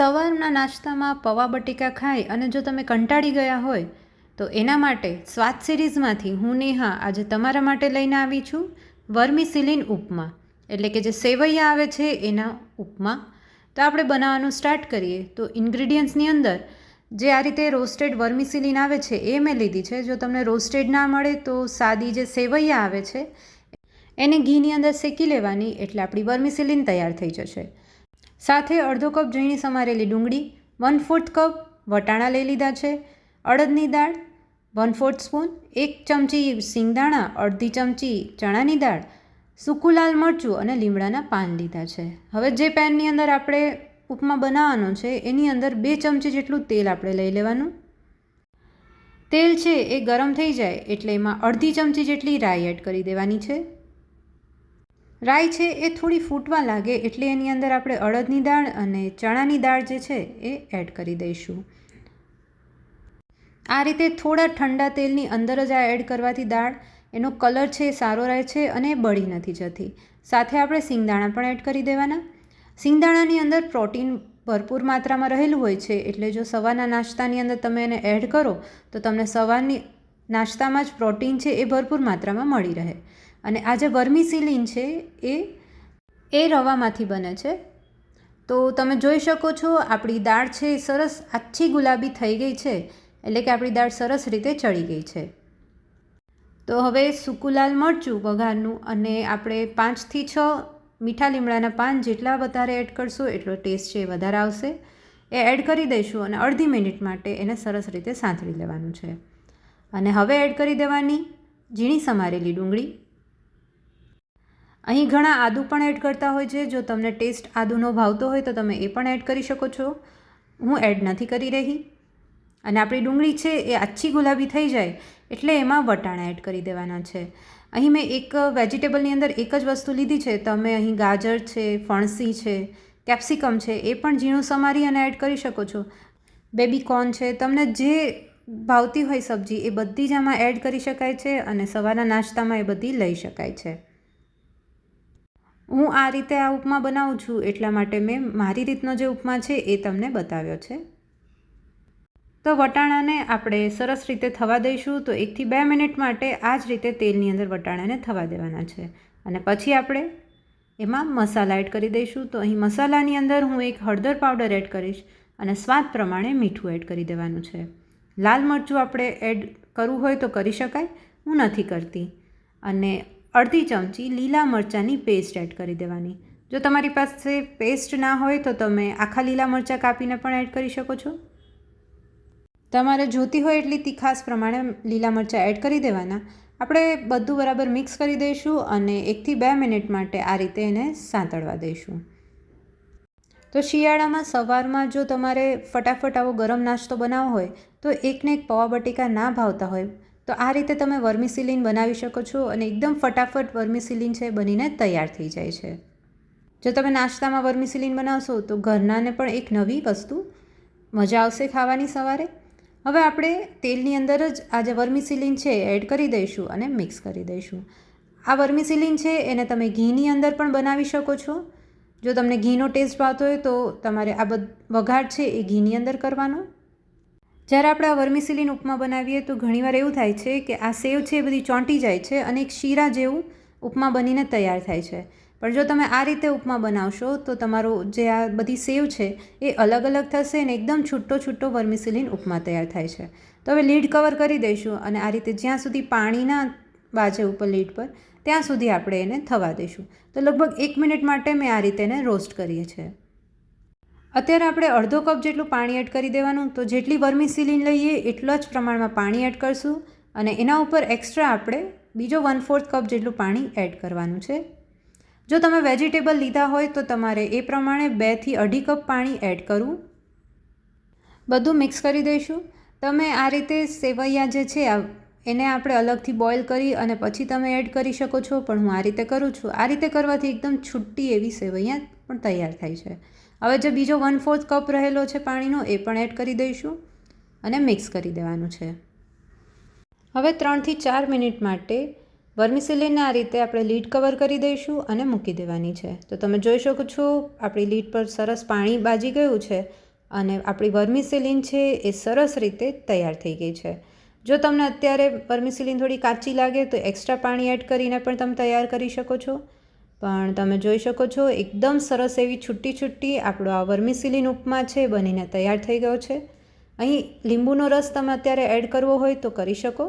સવારના નાસ્તામાં પૌવા બટેકા ખાઈ અને જો તમે કંટાળી ગયા હોય તો એના માટે સ્વાદ સિરીઝમાંથી હું નેહા આજે તમારા માટે લઈને આવી છું વર્મિસિલિન ઉપમા, એટલે કે જે સેવૈયા આવે છે એના ઉપમા. તો આપણે બનાવવાનું સ્ટાર્ટ કરીએ. તો ઇન્ગ્રીડિયન્ટ્સની અંદર જે આ રીતે રોસ્ટેડ વર્મિસિલિન આવે છે એ મેં લીધી છે. જો તમને રોસ્ટેડ ના મળે તો સાદી જે સેવૈયા આવે છે એને ઘીની અંદર શેકી લેવાની, એટલે આપણી વર્મિસિલિન તૈયાર થઈ જશે. સાથે અડધો કપ ઝીણી સમારેલી ડુંગળી, 1/4 કપ વટાણા લઈ લીધા છે, અડદની દાળ 1/4 સ્પૂન, 1 ચમચી સિંગદાણા, અડધી ચમચી ચણાની દાળ, સૂકું લાલ મરચું અને લીમડાના પાન લીધા છે. હવે જે પેનની અંદર આપણે ઉપમા બનાવવાનો છે એની અંદર 2 ચમચી જેટલું તેલ આપણે લઈ લેવાનું. તેલ છે એ ગરમ થઈ જાય એટલે એમાં અડધી ચમચી જેટલી રાઈ એડ કરી દેવાની છે. રાઈ છે એ થોડી ફૂટવા લાગે એટલે એની અંદર આપણે અડદની દાળ અને ચણાની દાળ જે છે એ એડ કરી દઈશું. આ રીતે થોડા ઠંડા તેલની અંદર જ આ એડ કરવાથી દાળ એનો કલર છે એ સારો રહે છે અને બળી નથી જતી. સાથે આપણે સિંગદાણા પણ એડ કરી દેવાના. સિંગદાણાની અંદર પ્રોટીન ભરપૂર માત્રામાં રહેલું હોય છે, એટલે જો સવારના નાસ્તાની અંદર તમે એને એડ કરો તો તમને સવારની નાસ્તામાં જ પ્રોટીન છે એ ભરપૂર માત્રામાં મળી રહે. અને આ જે વર્મિસિલિન છે એ રવામાંથી બને છે. તો તમે જોઈ શકો છો આપણી દાળ છે એ સરસ આછી ગુલાબી થઈ ગઈ છે, એટલે કે આપણી દાળ સરસ રીતે ચડી ગઈ છે. તો હવે સૂકું લાલ મરચું વઘારનું અને આપણે 5થી 6 મીઠા લીમડાના પાન જેટલા વધારે એડ કરશો એટલો ટેસ્ટ છે એ વધારે આવશે. એ એડ કરી દઈશું અને અડધી મિનિટ માટે એને સરસ રીતે સાંતળી લેવાનું છે. અને હવે એડ કરી દેવાની ઝીણી સમારેલી ડુંગળી. અહીં ઘણા આદું પણ એડ કરતા હોય છે. જો તમને ટેસ્ટ આદુનો ભાવતો હોય તો તમે એ પણ એડ કરી શકો છો. હું એડ નથી કરી રહી. અને આપણી ડુંગળી છે એ આછી ગુલાબી થઈ જાય એટલે એમાં વટાણા એડ કરી દેવાના છે. અહીં મેં એક વેજીટેબલની અંદર એક જ વસ્તુ લીધી છે. તમે અહીં ગાજર છે, ફણસી છે, કેપ્સિકમ છે એ પણ ઝીણું સમારી અને એડ કરી શકો છો. બેબી કોર્ન છે, તમને જે ભાવતી હોય સબ્જી એ બધી જ આમાં એડ કરી શકાય છે અને સવારના નાસ્તામાં એ બધી લઈ શકાય છે. હું આ રીતે આ ઉપમા બનાવું છું એટલા માટે મેં મારી રીતનો જે ઉપમા છે એ તમને બતાવ્યો છે. તો વટાણાને આપણે સરસ રીતે થવા દઈશું. તો 1થી 2 મિનિટ માટે આ જ રીતે તેલની અંદર વટાણાને થવા દેવાના છે. અને પછી આપણે એમાં મસાલા એડ કરી દઈશું. તો અહીં મસાલાની અંદર હું એક હળદર પાવડર એડ કરીશ અને સ્વાદ પ્રમાણે મીઠું એડ કરી દેવાનું છે. લાલ મરચું આપણે એડ કરવું હોય તો કરી શકાય, હું નથી કરતી. અને અડધી ચમચી લીલા મરચાંની પેસ્ટ એડ કરી દેવાની. જો તમારી પાસે પેસ્ટ ના હોય તો તમે આખા લીલા મરચાં કાપીને પણ એડ કરી શકો છો. તમારે જોતી હોય એટલી તીખાસ પ્રમાણે લીલા મરચાં એડ કરી દેવાના. આપણે બધું બરાબર મિક્સ કરી દઈશું અને 1થી 2 મિનિટ માટે આ રીતે એને સાંતળવા દઈશું. તો શિયાળામાં સવારમાં જો તમારે ફટાફટ આવો ગરમ નાસ્તો બનાવવો હોય તો એકને એક પૌવા બટેકા ના ભાવતા હોય તો આ રીતે તમે વર્મિસિલિન બનાવી શકો છો અને એકદમ ફટાફટ વર્મિસિલિન છે બનીને તૈયાર થઈ જાય છે. જો તમે નાસ્તામાં વર્મિસિલિન બનાવશો તો ઘરનાને પણ એક નવી વસ્તુ મજા આવશે ખાવાની સવારે. હવે આપણે તેલની અંદર જ આ જે વર્મિસિલિન છે એડ કરી દઈશું અને મિક્સ કરી દઈશું. આ વર્મિસિલિન છે એને તમે ઘીની અંદર પણ બનાવી શકો છો. જો તમને ઘીનો ટેસ્ટ ભાવતો હોય તો તમારે આ વઘાર છે એ ઘીની અંદર કરવાનો. જ્યારે આપણે આ વર્મિસિલિન ઉપમા બનાવીએ તો ઘણીવાર એવું થાય છે કે આ સેવ છે એ બધી ચોંટી જાય છે અને એક શીરા જેવું ઉપમા બનીને તૈયાર થાય છે. પણ જો તમે આ રીતે ઉપમા બનાવશો તો તમારો જે આ બધી સેવ છે એ અલગ અલગ થશે અને એકદમ છૂટો છૂટો વર્મિસિલિન ઉપમા તૈયાર થાય છે. તો હવે લીડ કવર કરી દઈશું અને આ રીતે જ્યાં સુધી પાણી ના બાજે ઉપર લીડ પર ત્યાં સુધી આપણે એને થવા દઈશું. તો લગભગ 1 મિનિટ માટે મેં આ રીતે એને રોસ્ટ કરીએ છીએ. અત્યારે આપણે અડધો કપ જેટલું પાણી એડ કરી દેવાનું. તો જેટલી વર્મિસિલિન લઈએ એટલા જ પ્રમાણમાં પાણી એડ કરશું અને એના ઉપર એક્સ્ટ્રા આપણે બીજો 1/4 કપ જેટલું પાણી એડ કરવાનું છે. જો તમે વેજીટેબલ લીધા હોય તો તમારે એ પ્રમાણે 2થી 2.5 કપ પાણી એડ કરવું. બધું મિક્સ કરી દઈશું. તમે આ રીતે સેવૈયા જે છે એને આપણે અલગથી બોઇલ કરી અને પછી તમે એડ કરી શકો છો, પણ હું આ રીતે કરું છું. આ રીતે કરવાથી એકદમ છૂટી એવી સેવૈયા પણ તૈયાર થાય છે. હવે જે બીજો 1/4 કપ રહેલો છે પાણીનો એ પણ એડ કરી દઈશું અને મિક્સ કરી દેવાનું છે. હવે 3થી 4 મિનિટ માટે વર્મિસિલિનને આ રીતે આપણે લીડ કવર કરી દઈશું અને મૂકી દેવાની છે. તો તમે જોઈ શકો છો આપણી લીડ પર સરસ પાણી બાજી ગયું છે અને આપણી વર્મિસેલિન છે એ સરસ રીતે તૈયાર થઈ ગઈ છે. જો તમને અત્યારે વર્મિસેલિન થોડી કાચી લાગે તો એક્સ્ટ્રા પાણી એડ કરીને પણ તમે તૈયાર કરી શકો છો. પણ તમે જોઈ શકો છો એકદમ સરસ એવી છૂટી આપણો આ વર્મિસેલિન ઉપમા છે બનીને તૈયાર થઈ ગયો છે. અહીં લીંબુનો રસ તમે અત્યારે એડ કરવો હોય તો કરી શકો.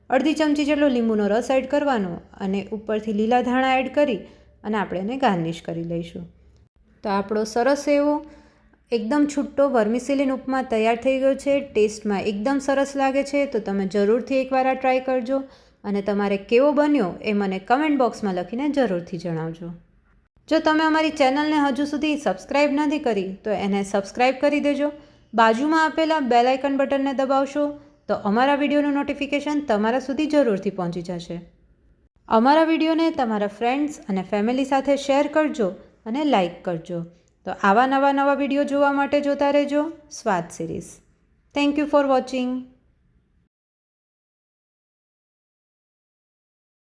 અડધી ચમચી જેટલો લીંબુનો રસ એડ કરવાનો અને ઉપરથી લીલા ધાણા એડ કરી અને આપણે એને ગાર્નિશ કરી લઈશું. તો આપણો સરસ એવો એકદમ છૂટો વર્મિસેલિન ઉપમા તૈયાર થઈ ગયો છે. ટેસ્ટમાં એકદમ સરસ લાગે છે. તો તમે જરૂરથી એકવાર આ ટ્રાય કરજો અને તમારે કેવો બન્યો એ મને કમેન્ટ બોક્સમાં લખીને જરૂરથી જણાવજો. જો તમે અમારી ચેનલને હજુ સુધી સબસ્ક્રાઈબ નથી કરી તો એને સબસ્ક્રાઈબ કરી દેજો. બાજુમાં આપેલા બેલ આઇકન બટનને દબાવશો તો અમારા વિડીયોનું નોટિફિકેશન તમારા સુધી જરૂરથી પહોંચી જશે. અમારા વિડીયોને તમારા ફ્રેન્ડ્સ અને ફેમિલી સાથે શેર કરજો અને લાઈક કરજો. તો આવા નવા વિડીયો જોવા માટે જોતા રહેજો સ્વાદ series. Thank you for watching.